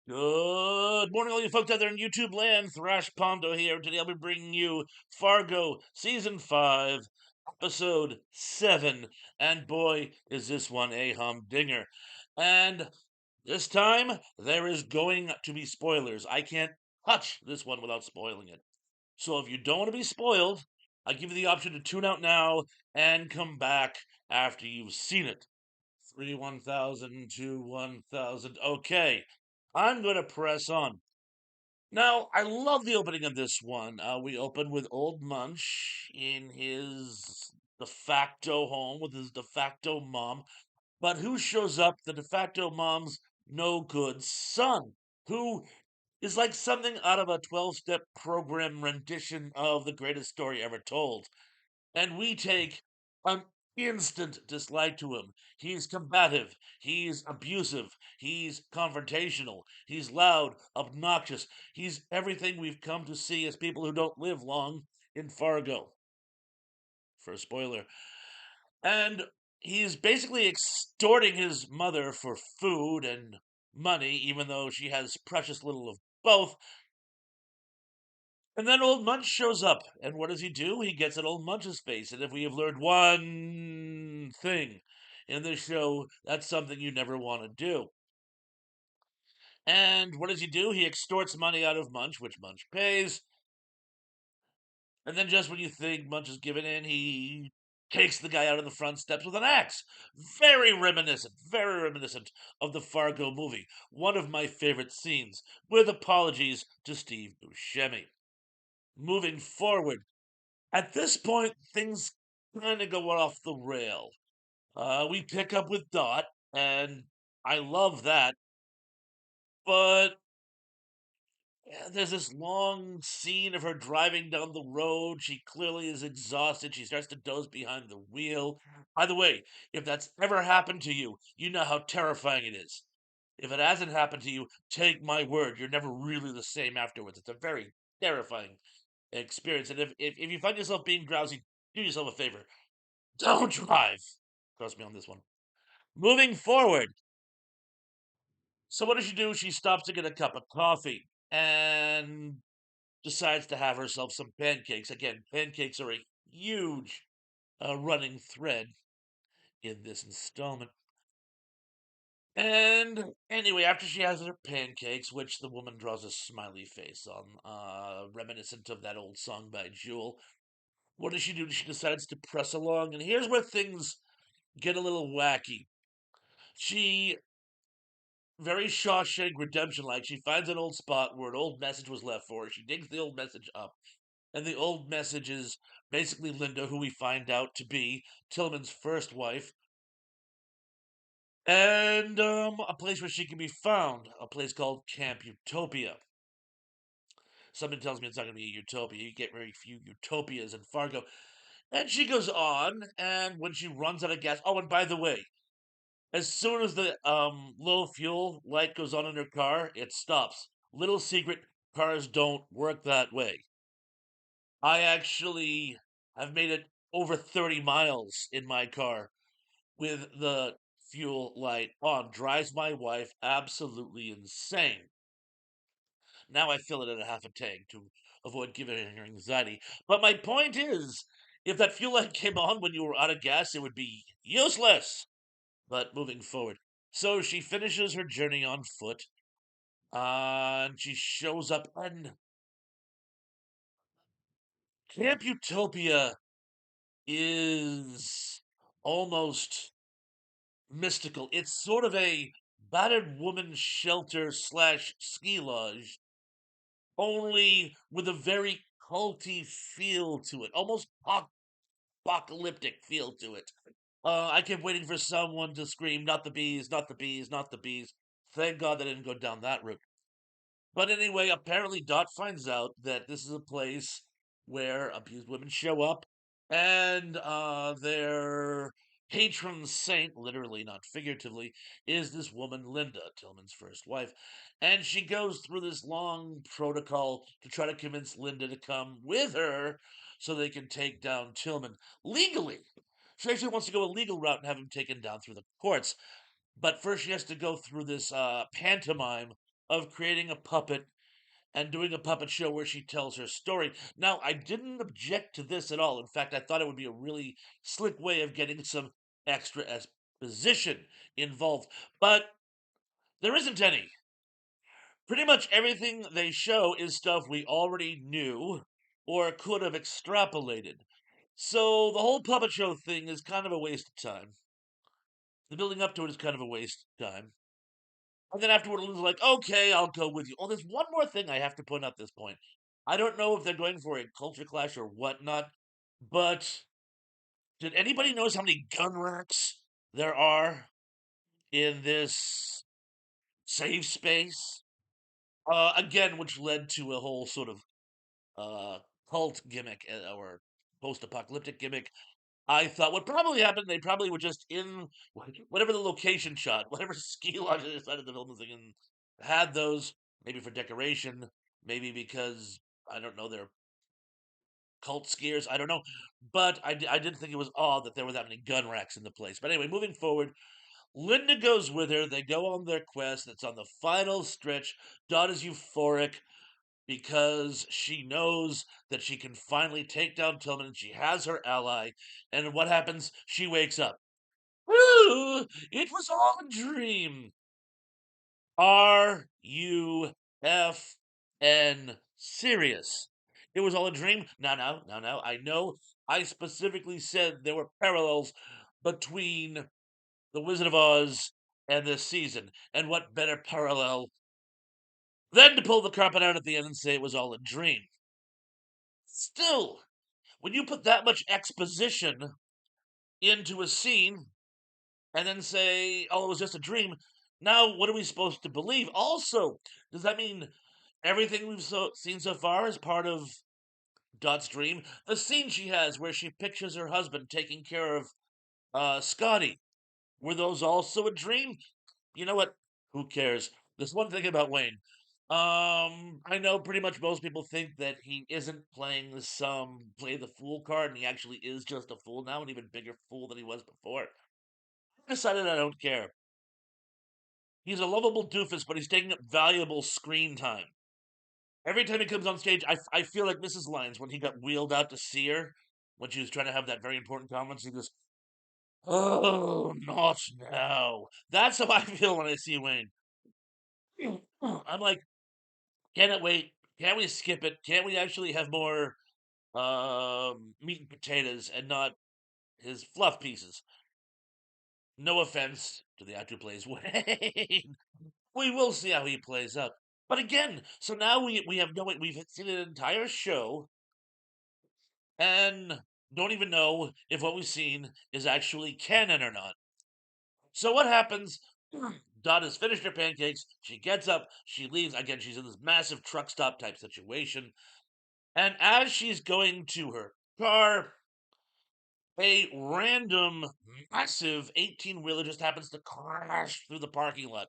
Good morning, all you folks out there in YouTube land. Thrash Pondo here. Today I'll be bringing you Fargo Season 5, Episode 7. And boy, is this one a humdinger. And this time, there is going to be spoilers. I can't touch this one without spoiling it. So if you don't want to be spoiled, I give you the option to tune out now and come back after you've seen it. 3 1000, 2 1000. Okay, I'm going to press on. Now, I love the opening of this one. We open with Old Munch in his de facto home with his de facto mom. But who shows up? The de facto mom's no good son, who is like something out of a 12-step program rendition of the greatest story ever told. And we take an instant dislike to him. He's combative, he's abusive, he's confrontational, he's loud, obnoxious. He's everything we've come to see as people who don't live long in Fargo. For a spoiler. And he's basically extorting his mother for food and money, even though she has precious little of both. And then old Munch shows up, and what does he do? He gets in old Munch's face. And if we have learned one thing in this show, that's something you never want to do. And what does he do? He extorts money out of Munch, which Munch pays. And then just when you think Munch is giving in, he takes the guy out of the front steps with an axe. Very reminiscent of the Fargo movie. One of my favorite scenes, with apologies to Steve Buscemi. Moving forward, at this point, things kind of go off the rail. We pick up with Dot, and I love that. But there's this long scene of her driving down the road. She clearly is exhausted. She starts to doze behind the wheel. By the way, if that's ever happened to you, you know how terrifying it is. If it hasn't happened to you, take my word, you're never really the same afterwards. It's a very terrifying experience. And if you find yourself being drowsy, do yourself a favor. Don't drive. Trust me on this one. Moving forward. So what does she do? She stops to get a cup of coffee and decides to have herself some pancakes. Again, pancakes are a huge running thread in this installment. And anyway, after she has her pancakes, which the woman draws a smiley face on, reminiscent of that old song by Jewel, what does she do? She decides to press along, and here's where things get a little wacky. She, very Shawshank Redemption like, she finds an old spot where an old message was left for her. She digs the old message up, and the old message is basically Linda, who we find out to be Tillman's first wife, and a place where she can be found, a place called Camp Utopia. Something tells me it's not going to be a utopia. You get very few utopias in Fargo. And she goes on, and when she runs out of gas, oh, and by the way, as soon as the low fuel light goes on in her car, it stops. Little secret, cars don't work that way. I actually have made it over 30 miles in my car with the fuel light on. Drives my wife absolutely insane. Now I fill it at a half a tank to avoid giving her anxiety. But my point is, if that fuel light came on when you were out of gas, it would be useless. But moving forward. So she finishes her journey on foot, and she shows up, and Camp Utopia is almost mystical. It's sort of a battered woman shelter slash ski lodge, only with a very culty feel to it, almost apocalyptic feel to it. I kept waiting for someone to scream, "Not the bees, not the bees, not the bees." Thank God they didn't go down that route. But anyway, apparently Dot finds out that this is a place where abused women show up, and their patron saint, literally not figuratively, is this woman Linda, Tillman's first wife. And she goes through this long protocol to try to convince Linda to come with her so they can take down Tillman legally. She actually wants to go a legal route and have him taken down through the courts. But first, she has to go through this pantomime of creating a puppet and doing a puppet show where she tells her story. Now, I didn't object to this at all. In fact, I thought it would be a really slick way of getting some extra exposition involved. But there isn't any. Pretty much everything they show is stuff we already knew or could have extrapolated. So the whole puppet show thing is kind of a waste of time. The building up to it is kind of a waste of time. And then afterward, it was like, okay, I'll go with you. Oh, there's one more thing I have to point out at this point. I don't know if they're going for a culture clash or whatnot, but did anybody notice how many gun racks there are in this safe space? Again, which led to a whole sort of uh, cult gimmick or post-apocalyptic gimmick. I thought what probably happened, they probably were just in whatever the location shot, whatever ski lodge they decided to film this thing in, had those maybe for decoration, maybe because I don't know they're cult skiers, I don't know, but I did think it was odd that there were that many gun racks in the place. But anyway, moving forward, Linda goes with her. They go on their quest. It's on the final stretch. Dot is euphoric because she knows that she can finally take down Tillman and she has her ally. And what happens? She wakes up. Woo! It was all a dream. RUFN serious? It was all a dream? Now. I know I specifically said there were parallels between The Wizard of Oz and this season. And what better parallel than to pull the carpet out at the end and say it was all a dream? Still, when you put that much exposition into a scene and then say, oh, it was just a dream, now what are we supposed to believe? Also, does that mean everything we've seen so far is part of Dot's dream? The scene she has where she pictures her husband taking care of Scotty, were those also a dream? You know what? Who cares? There's one thing about Wayne. I know pretty much most people think that he isn't playing some play the fool card, and he actually is just a fool now, an even bigger fool than he was before. I decided I don't care. He's a lovable doofus, but he's taking up valuable screen time. Every time he comes on stage, I feel like Mrs. Lyons when he got wheeled out to see her when she was trying to have that very important conference. He goes, "Oh, not now." That's how I feel when I see Wayne. I'm like, can it wait? Can't we skip it? Can't we actually have more meat and potatoes and not his fluff pieces? No offense to the actor who plays Wayne. We will see how he plays out. But again, so now we have no we've seen an entire show and don't even know if what we've seen is actually canon or not. So what happens? Dot has finished her pancakes. She gets up. She leaves. Again, she's in this massive truck stop type situation. And as she's going to her car, a random massive 18 wheeler just happens to crash through the parking lot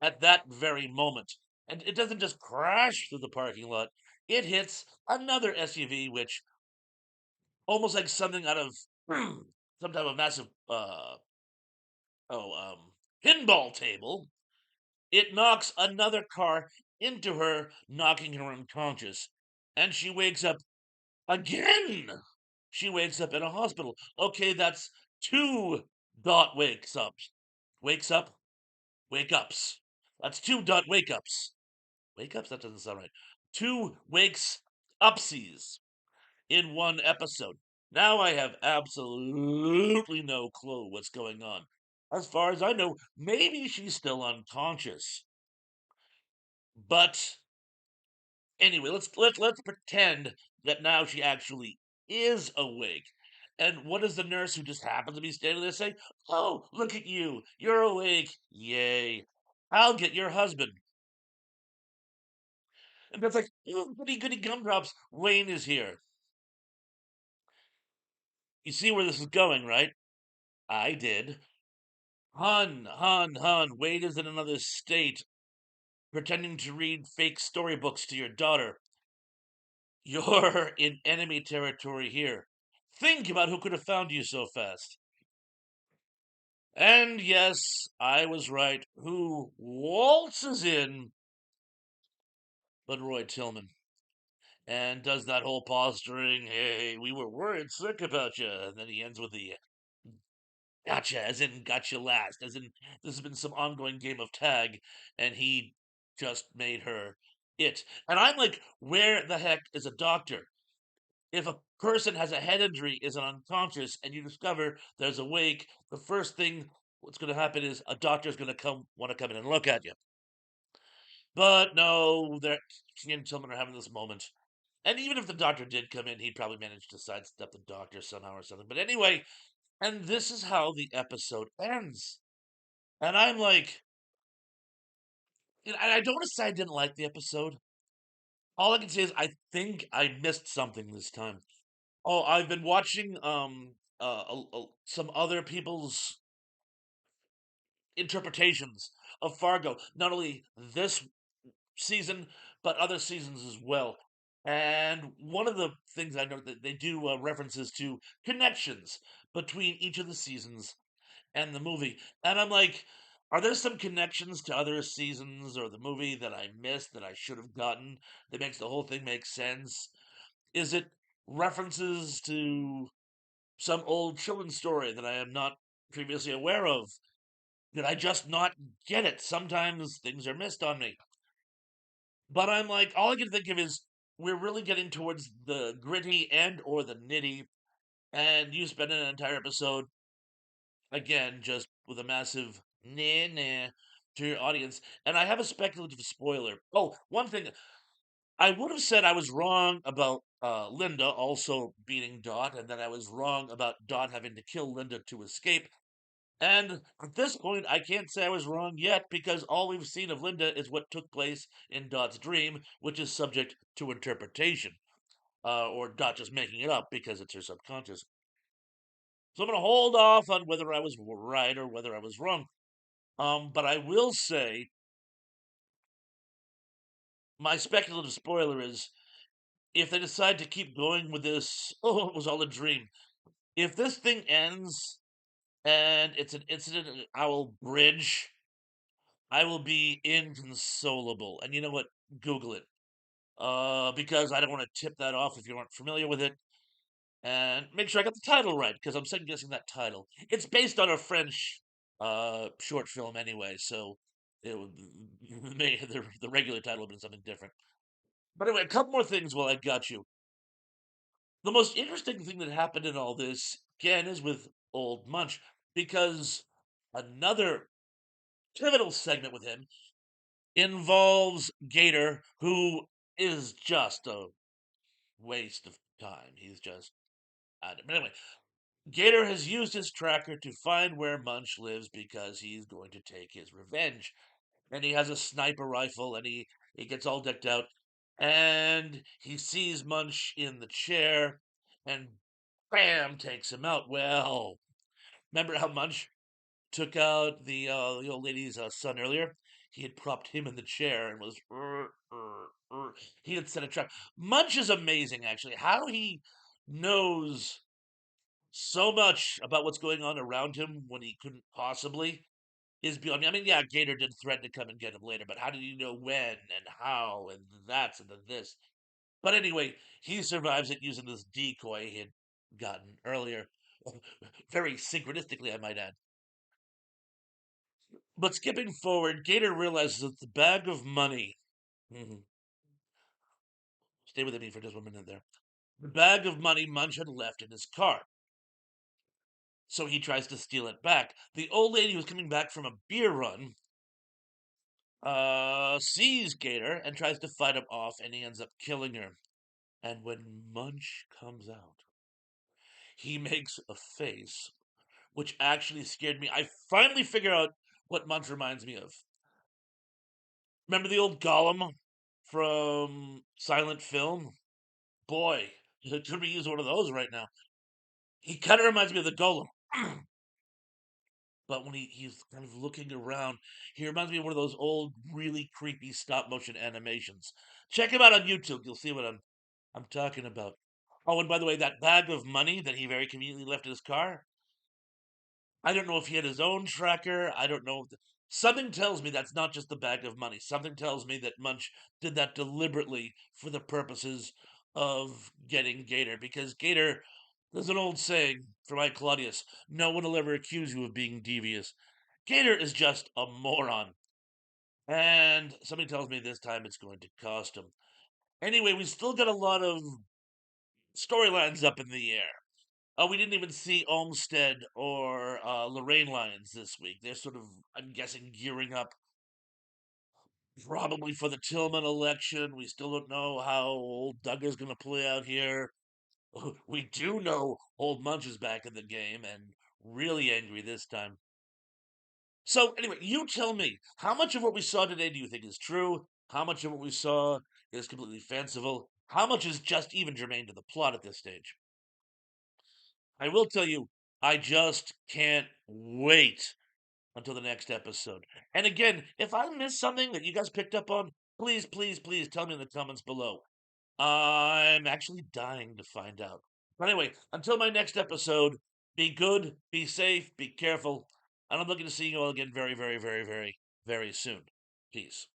at that very moment. And it doesn't just crash through the parking lot, it hits another SUV, which almost like something out of some type of massive oh pinball table. It knocks another car into her, knocking her unconscious. And she wakes up again. She wakes up in a hospital. Okay, that's two Dot wakes up. Wakes up, wake ups. That's two Dot wake ups. Wake ups? That doesn't sound right. Two wakes upsies in one episode. Now I have absolutely no clue what's going on. As far as I know, maybe she's still unconscious. But anyway, let's pretend that now she actually is awake. And what does the nurse who just happens to be standing there say? Oh, look at you. You're awake. Yay. I'll get your husband. And that's like, oh, goody goody gumdrops. Wayne is here. You see where this is going, right? I did. Hun. Wade is in another state, pretending to read fake storybooks to your daughter. You're in enemy territory here. Think about who could have found you so fast. And yes, I was right. Who waltzes in but Roy Tillman, and does that whole posturing, hey, we were worried sick about you. And then he ends with the gotcha, as in gotcha last, as in this has been some ongoing game of tag, and he just made her it. And I'm like, where the heck is a doctor? If a person has a head injury, is unconscious, and you discover there's a wake, the first thing what's going to happen is a doctor's going to want to come in and look at you. But no, she and Tillman are having this moment. And even if the doctor did come in, he'd probably manage to sidestep the doctor somehow or something. But anyway, and this is how the episode ends. And I'm like, and I don't want to say I didn't like the episode. All I can say is I think I missed something this time. Oh, I've been watching some other people's interpretations of Fargo. Not only this season, but other seasons as well. And one of the things I know that they do references to connections between each of the seasons and the movie. And I'm like, are there some connections to other seasons or the movie that I missed that I should have gotten that makes the whole thing make sense? Is it references to some old children's story that I am not previously aware of? Did I just not get it? Sometimes things are missed on me. But I'm like, all I can think of is we're really getting towards the gritty and or the nitty, and you spend an entire episode again just with a massive nah nah to your audience. And I have a speculative spoiler. Oh, one thing I would have said I was wrong about Linda also beating Dot, and that I was wrong about Dot having to kill Linda to escape. And at this point, I can't say I was wrong yet because all we've seen of Linda is what took place in Dot's dream, which is subject to interpretation, or Dot just making it up because it's her subconscious. So I'm going to hold off on whether I was right or whether I was wrong. But I will say my speculative spoiler is if they decide to keep going with this, oh, it was all a dream. If this thing ends and it's an incident at Owl Bridge, I will be inconsolable. And you know what? Google it. Because I don't want to tip that off if you aren't familiar with it. And make sure I got the title right, because I'm second guessing that title. It's based on a French short film anyway, so it would the regular title would have been something different. But anyway, a couple more things while I got you. The most interesting thing that happened in all this, again, is with Old Munch, because another pivotal segment with him involves Gator, who is just a waste of time. He's just. But anyway, Gator has used his tracker to find where Munch lives because he's going to take his revenge. And he has a sniper rifle and he gets all decked out. And he sees Munch in the chair and bam, takes him out. Well, remember how Munch took out the old lady's son earlier? He had propped him in the chair and was he had set a trap. Munch is amazing, actually. How he knows so much about what's going on around him when he couldn't possibly is beyond me. I mean, yeah, Gator did threaten to come and get him later, but how did he know when and how and that's and the this? But anyway, he survives it using this decoy he had gotten earlier, very synchronistically, I might add. But skipping forward, Gator realizes that the bag of money. Mhm. Stay with me for just 1 minute there. The bag of money Munch had left in his car. So he tries to steal it back. The old lady who's coming back from a beer run sees Gator and tries to fight him off, and he ends up killing her. And when Munch comes out, he makes a face, which actually scared me. I finally figure out what Munch reminds me of. Remember the old Gollum from silent film? Boy, could we use one of those right now? He kind of reminds me of the Golem. But when he's kind of looking around, he reminds me of one of those old, really creepy stop motion animations. Check him out on YouTube. You'll see what I'm talking about. Oh, and by the way, that bag of money that he very conveniently left in his car. I don't know if he had his own tracker. I don't know. Something tells me that's not just the bag of money. Something tells me that Munch did that deliberately for the purposes of getting Gator, because Gator, there's an old saying from Ike Claudius, no one will ever accuse you of being devious. Gator is just a moron. And somebody tells me this time it's going to cost him. Anyway, we still got a lot of storylines up in the air. We didn't even see Olmsted or Lorraine Lyons this week. They're sort of, I'm guessing, gearing up probably for the Tillman election. We still don't know how old Doug is going to play out here. We do know old Munch is back in the game and really angry this time. So, anyway, you tell me, how much of what we saw today do you think is true? How much of what we saw is completely fanciful? How much is just even germane to the plot at this stage? I will tell you, I just can't wait until the next episode. And again, if I missed something that you guys picked up on, please, please, please tell me in the comments below. I'm actually dying to find out. But anyway, until my next episode, be good, be safe, be careful, and I'm looking to see you all again very, very, very, very, very soon. Peace.